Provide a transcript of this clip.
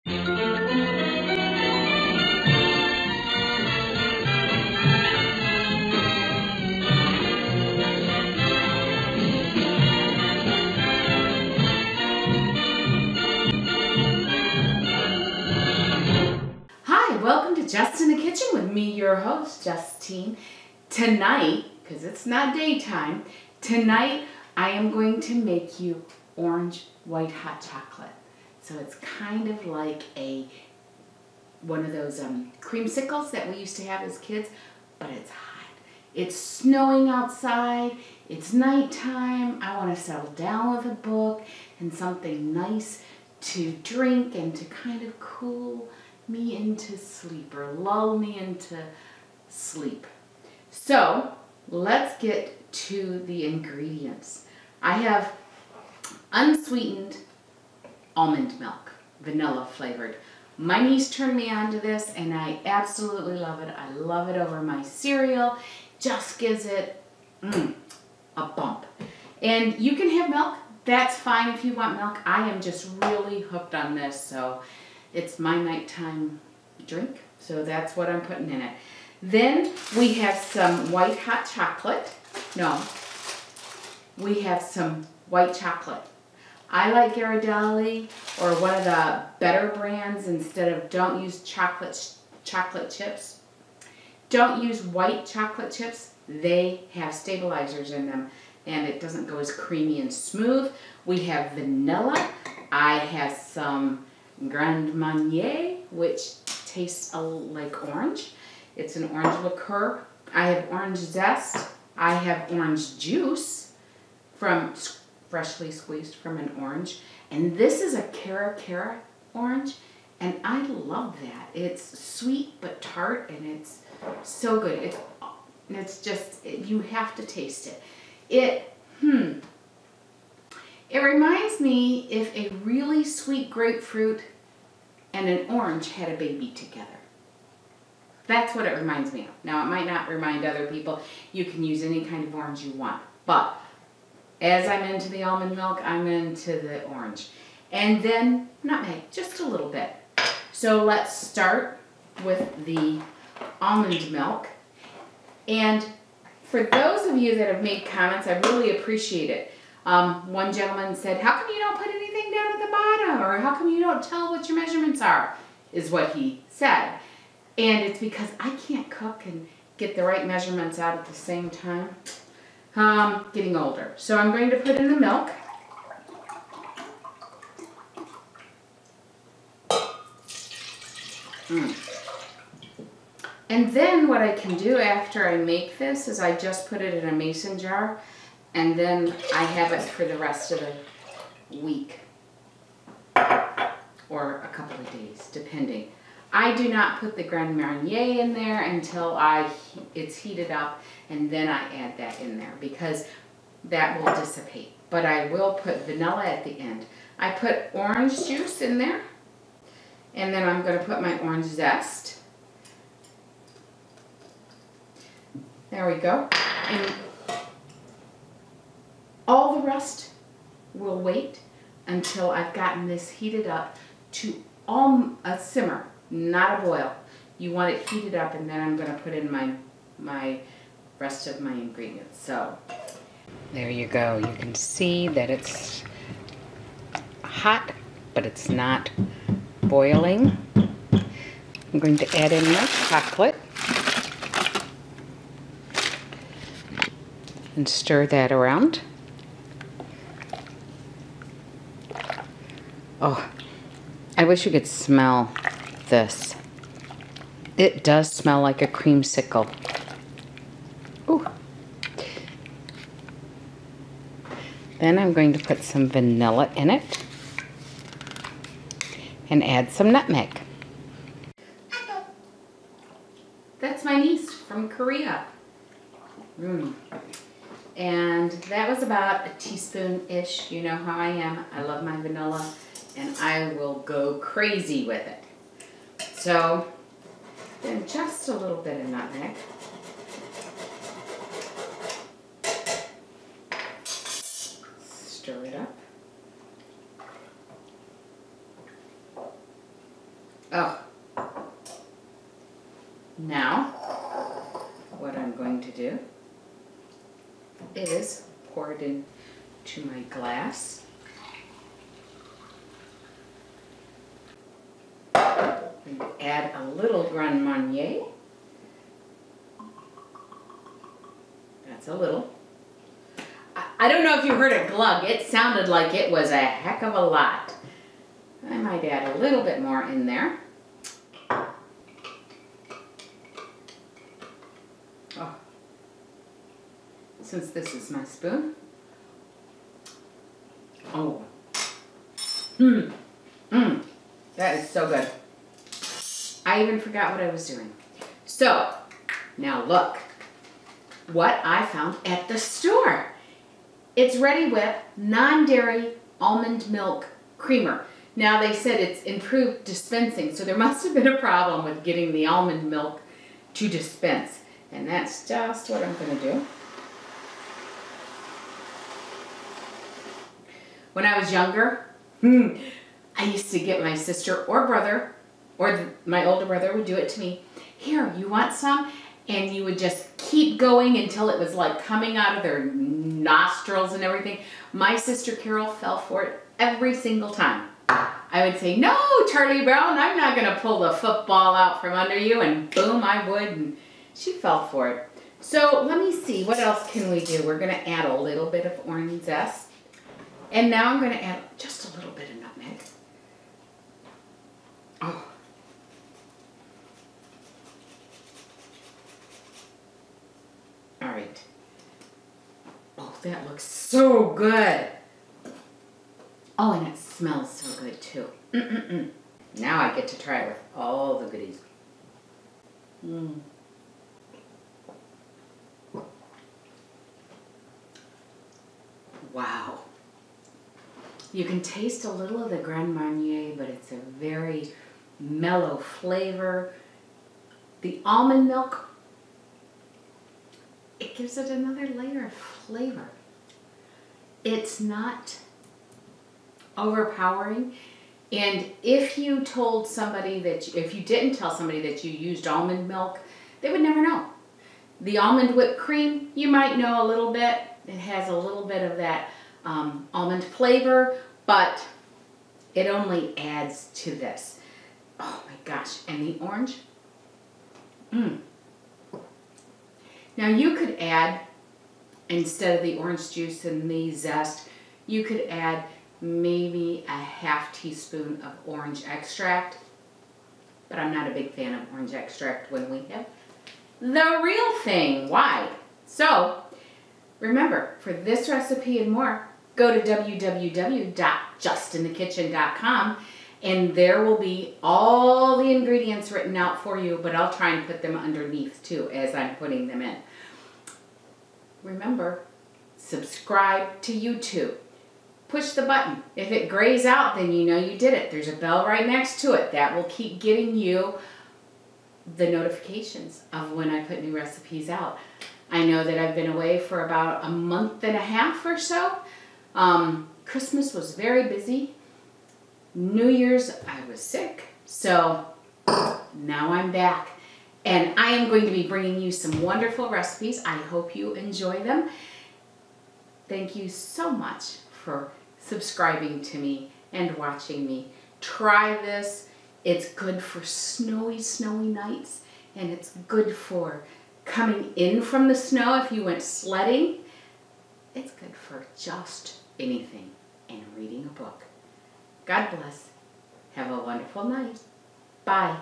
Hi, welcome to Just in the Kitchen with me, your host, Justine. Tonight, because it's not daytime, tonight I am going to make you orange white hot chocolate. So it's kind of like one of those creamsicles that we used to have as kids, but it's hot. It's snowing outside, it's nighttime, I want to settle down with a book and something nice to drink and to kind of cool me into sleep or lull me into sleep. So let's get to the ingredients. I have unsweetened almond milk, vanilla flavored. My niece turned me on to this and I absolutely love it. I love it over my cereal. Just gives it a bump. And you can have milk. That's fine if you want milk. I am just really hooked on this, so it's my nighttime drink. So that's what I'm putting in it. Then we have some white hot chocolate. No, we have some white chocolate. I like Ghirardelli or one of the better brands instead of, don't use chocolate chips. Don't use white chocolate chips. They have stabilizers in them and it doesn't go as creamy and smooth. We have vanilla. I have some Grand Marnier, which tastes like orange. It's an orange liqueur. I have orange zest. I have orange juice from freshly squeezed from an orange. And this is a Cara orange, and I love that. It's sweet but tart, and it's so good. It's just, you have to taste it. It reminds me if a really sweet grapefruit and an orange had a baby together. That's what it reminds me of. Now, it might not remind other people. You can use any kind of orange you want. But as I'm into the almond milk, I'm into the orange. And then nutmeg, just a little bit. So let's start with the almond milk. And for those of you that have made comments, I really appreciate it. One gentleman said, how come you don't put anything down at the bottom? Or how come you don't tell what your measurements are? Is what he said. And it's because I can't cook and get the right measurements out at the same time. Getting older. So I'm going to put in the milk. And then what I can do after I make this is I just put it in a mason jar. And then I have it for the rest of the week or a couple of days, depending. I do not put the Grand Marnier in there until it's heated up, and then I add that in there because that will dissipate. But I will put vanilla at the end. I put orange juice in there, and then I'm going to put my orange zest. There we go. And all the rest will wait until I've gotten this heated up to a simmer, not a boil. You want it heated up, and then I'm going to put in my rest of my ingredients. So there you go. You can see that it's hot, but it's not boiling. I'm going to add in my chocolate and stir that around. Oh, I wish you could smell this. It does smell like a creamsicle. Ooh. Then I'm going to put some vanilla in it and add some nutmeg. That's my niece from Korea. And that was about a teaspoon-ish. You know how I am. I love my vanilla, and I will go crazy with it. So then just a little bit of nutmeg. Stir it up. Oh. Now, what I'm going to do is pour it into my glass. And add a little Grand Marnier. That's a little. I don't know if you heard it glug. It sounded like it was a heck of a lot. I might add a little bit more in there. Oh. Since this is my spoon. Oh. That is so good. I even forgot what I was doing. So, now look what I found at the store. It's Ready Whip non-dairy almond milk creamer. Now they said it's improved dispensing, so there must have been a problem with getting the almond milk to dispense. And that's just what I'm going to do. When I was younger, I used to get my sister or brother, or my older brother would do it to me. Here, you want some? And you would just keep going until it was like coming out of their nostrils and everything. My sister Carol fell for it every single time. I would say, no, Charlie Brown, I'm not going to pull the football out from under you. And boom, I would. And she fell for it. So let me see, what else can we do? We're going to add a little bit of orange zest. And now I'm going to add just a little bit of nutmeg. Oh. All right. Oh, that looks so good. Oh, and it smells so good too. Now I get to try it with all the goodies. Wow. You can taste a little of the Grand Marnier, but it's a very mellow flavor. The almond milk, it gives it another layer of flavor. It's not overpowering. And if you told somebody that, if you didn't tell somebody that you used almond milk, they would never know. The almond whipped cream, you might know a little bit. It has a little bit of that almond flavor, but it only adds to this. Oh my gosh, and the orange. Now you could add, instead of the orange juice and the zest, you could add maybe a ½ teaspoon of orange extract, but I'm not a big fan of orange extract when we have the real thing. Why? So, remember, for this recipe and more, go to www.justinthekitchen.com and there will be all the ingredients written out for you, but I'll try and put them underneath too as I'm putting them in. Remember, subscribe to YouTube. Push the button. If it grays out, then you know you did it. There's a bell right next to it. That will keep getting you the notifications of when I put new recipes out. I know that I've been away for about a month and a half or so. Christmas was very busy. New Year's, I was sick. So now I'm back. And I am going to be bringing you some wonderful recipes. I hope you enjoy them. Thank you so much for subscribing to me and watching me. Try this. It's good for snowy, snowy nights. And it's good for coming in from the snow if you went sledding. It's good for just anything and reading a book. God bless. Have a wonderful night. Bye.